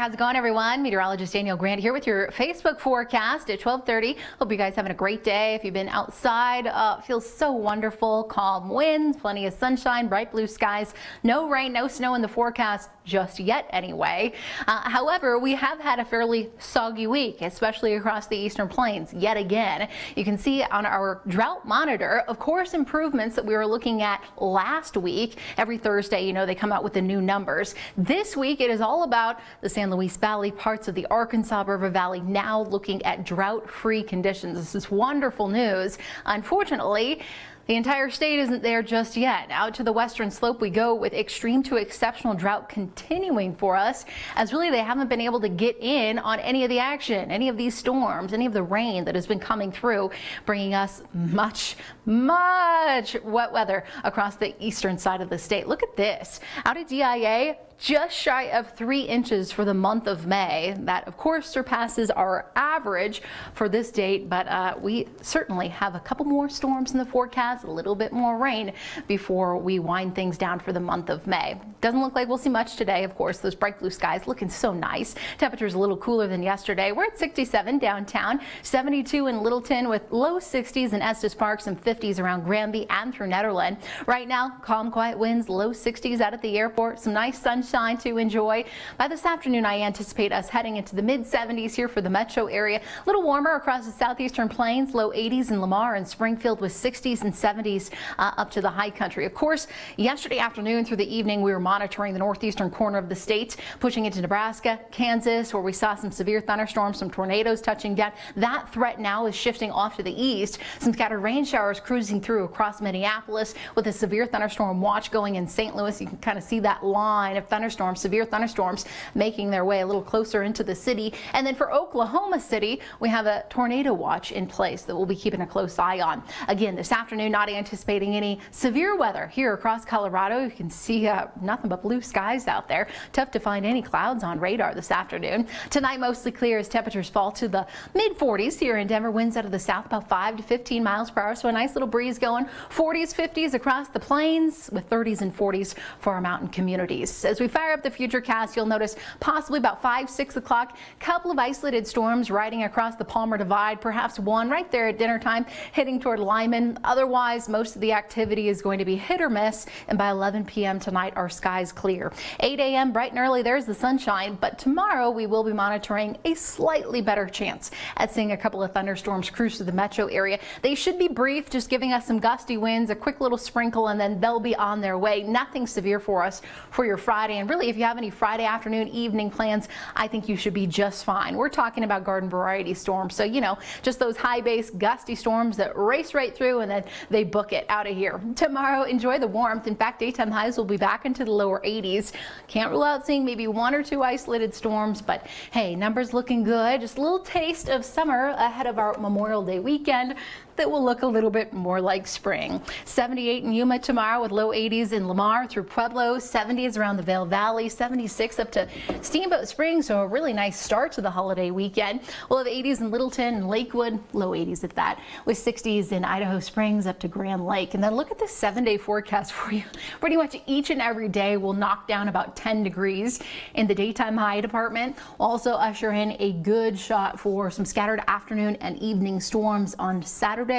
how's it going, everyone? Meteorologist Danielle Grant here with your Facebook forecast at 12:30. Hope you guys having a great day. If you've been outside, it feels so wonderful. Calm winds, plenty of sunshine, bright blue skies. No rain, no snow in the forecast just yet anyway. However, we have had a fairly soggy week, especially across the eastern plains yet again. You can see on our drought monitor, of course, improvements that we were looking at last week. Every Thursday, you know, they come out with the new numbers. This week, it is all about the San Luis Valley, parts of the Arkansas River Valley now looking at drought-free conditions. This is wonderful news. Unfortunately, the entire state isn't there just yet. Out to the western slope we go with extreme to exceptional drought continuing for us, as really they haven't been able to get in on any of the action, any of these storms, any of the rain that has been coming through, bringing us much wet weather across the eastern side of the state. Look at this. Out at DIA, just shy of 3 inches for the month of May. That, of course, surpasses our average for this date, but we certainly have a couple more storms in the forecast, a little bit more rain before we wind things down for the month of May. Doesn't look like we'll see much today, of course. Those bright blue skies looking so nice. Temperatures a little cooler than yesterday. We're at 67 downtown, 72 in Littleton with low 60s in Estes Park, some 50s around Granby and through Nederland. Right now, calm, quiet winds, low 60s out at the airport, some nice sunshine to enjoy. By this afternoon, I anticipate us heading into the mid 70s here for the metro area. A little warmer across the southeastern plains, low 80s in Lamar and Springfield with 60s and 70s up to the high country. Of course, yesterday afternoon through the evening, we were monitoring the northeastern corner of the state, pushing into Nebraska, Kansas, where we saw some severe thunderstorms, some tornadoes touching down. That threat now is shifting off to the east. Some scattered rain showers cruising through across Minneapolis with a severe thunderstorm watch going in St. Louis. You can kind of see that line of thunderstorms, severe thunderstorms making their way a little closer into the city. And then for Oklahoma City, we have a tornado watch in place that we'll be keeping a close eye on. Again, this afternoon, not anticipating any severe weather here across Colorado. You can see nothing but blue skies out there. Tough to find any clouds on radar this afternoon. Tonight, mostly clear as temperatures fall to the mid 40s here in Denver. Winds out of the south about 5 to 15 miles per hour. So a nice little breeze going. 40s, 50s across the plains with 30s and 40s for our mountain communities. As we fire up the futurecast, you'll notice possibly about 5, 6 o'clock, couple of isolated storms riding across the Palmer Divide, perhaps one right there at dinner time heading toward Lyman. Otherwise, most of the activity is going to be hit or miss, and by 11 p.m. tonight, our skies clear. 8 a.m. bright and early, there's the sunshine, but tomorrow we will be monitoring a slightly better chance at seeing a couple of thunderstorms cruise through the metro area. They should be brief, just giving us some gusty winds, a quick little sprinkle, and then they'll be on their way. Nothing severe for us for your Friday, and really, if you have any Friday afternoon, evening plans, I think you should be just fine. We're talking about garden variety storms, so you know, just those high base gusty storms that race right through and then they book it out of here. Tomorrow, enjoy the warmth. In fact, daytime highs will be back into the lower 80s. Can't rule out seeing maybe 1 or 2 isolated storms, but hey, numbers looking good. Just a little taste of summer ahead of our Memorial Day weekend that will look a little bit more like spring. 78 in Yuma tomorrow with low 80s in Lamar through Pueblo, 70s around the Vail Valley, 76 up to Steamboat Springs, so a really nice start to the holiday weekend. We'll have 80s in Littleton and Lakewood, low 80s at that, with 60s in Idaho Springs up to Grand Lake. And then look at this 7-day forecast for you. Pretty much each and every day will knock down about 10 degrees in the daytime high department. We'll also usher in a good shot for some scattered afternoon and evening storms on Saturday,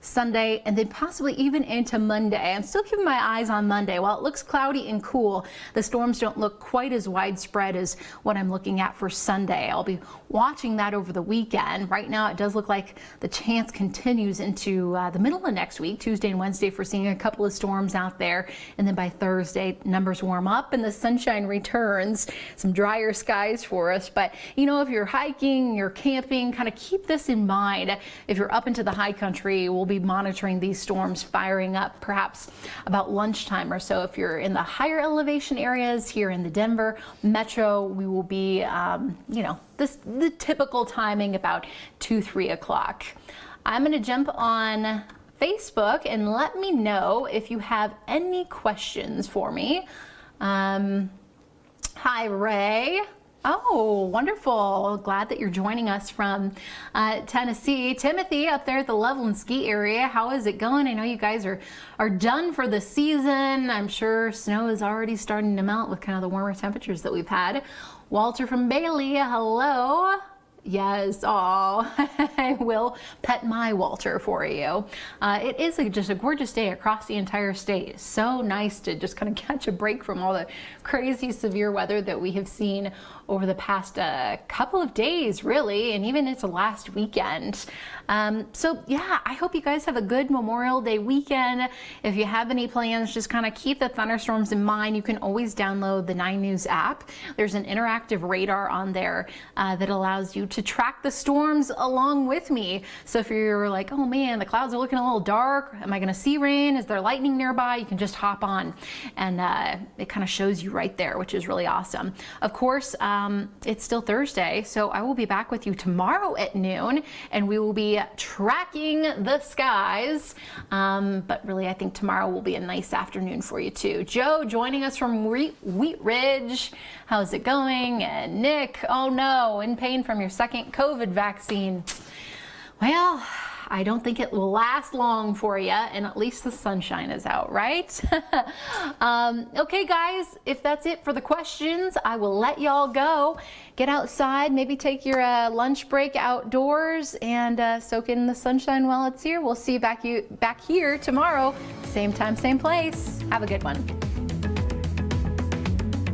Sunday, and then possibly even into Monday. I'm still keeping my eyes on Monday. While it looks cloudy and cool, the storms don't look quite as widespread as what I'm looking at for Sunday. I'll be watching that over the weekend. Right now, it does look like the chance continues into the middle of next week, Tuesday and Wednesday, for seeing a couple of storms out there. And then by Thursday, numbers warm up and the sunshine returns. Some drier skies for us. But, you know, if you're hiking, you're camping, kind of keep this in mind. If you're up into the high country, we'll be monitoring these storms firing up perhaps about lunchtime or so. If you're in the higher elevation areas here in the Denver metro, we will be, you know, the typical timing about 2, 3 o'clock. I'm going to jump on Facebook and let me know if you have any questions for me. Hi, Ray. Oh, wonderful. Glad that you're joining us from Tennessee. Timothy up there at the Loveland ski area. How is it going? I know you guys are done for the season. I'm sure snow is already starting to melt with kind of the warmer temperatures that we've had. Walter from Bailey, hello. Yes, oh, I will pet my Walter for you. It is just a gorgeous day across the entire state. So nice to just kind of catch a break from all the crazy severe weather that we have seen over the past couple of days, really, and even into last weekend. So yeah, I hope you guys have a good Memorial Day weekend. If you have any plans, just kind of keep the thunderstorms in mind. You can always download the 9 News app. There's an interactive radar on there that allows you to track the storms along with me. So if you're like, oh man, the clouds are looking a little dark, am I gonna see rain? Is there lightning nearby? You can just hop on and it kind of shows you right there, which is really awesome. Of course, it's still Thursday, so I will be back with you tomorrow at noon, and we will be tracking the skies. But really, I think tomorrow will be a nice afternoon for you too. Joe joining us from Wheat Ridge. How's it going? And Nick, oh no, in pain from your second COVID vaccine. Well, I don't think it will last long for you, and at least the sunshine is out, right? Okay, guys, if that's it for the questions, I will let y'all go. Get outside, maybe take your lunch break outdoors and soak in the sunshine while it's here. We'll see you back here tomorrow, same time, same place. Have a good one.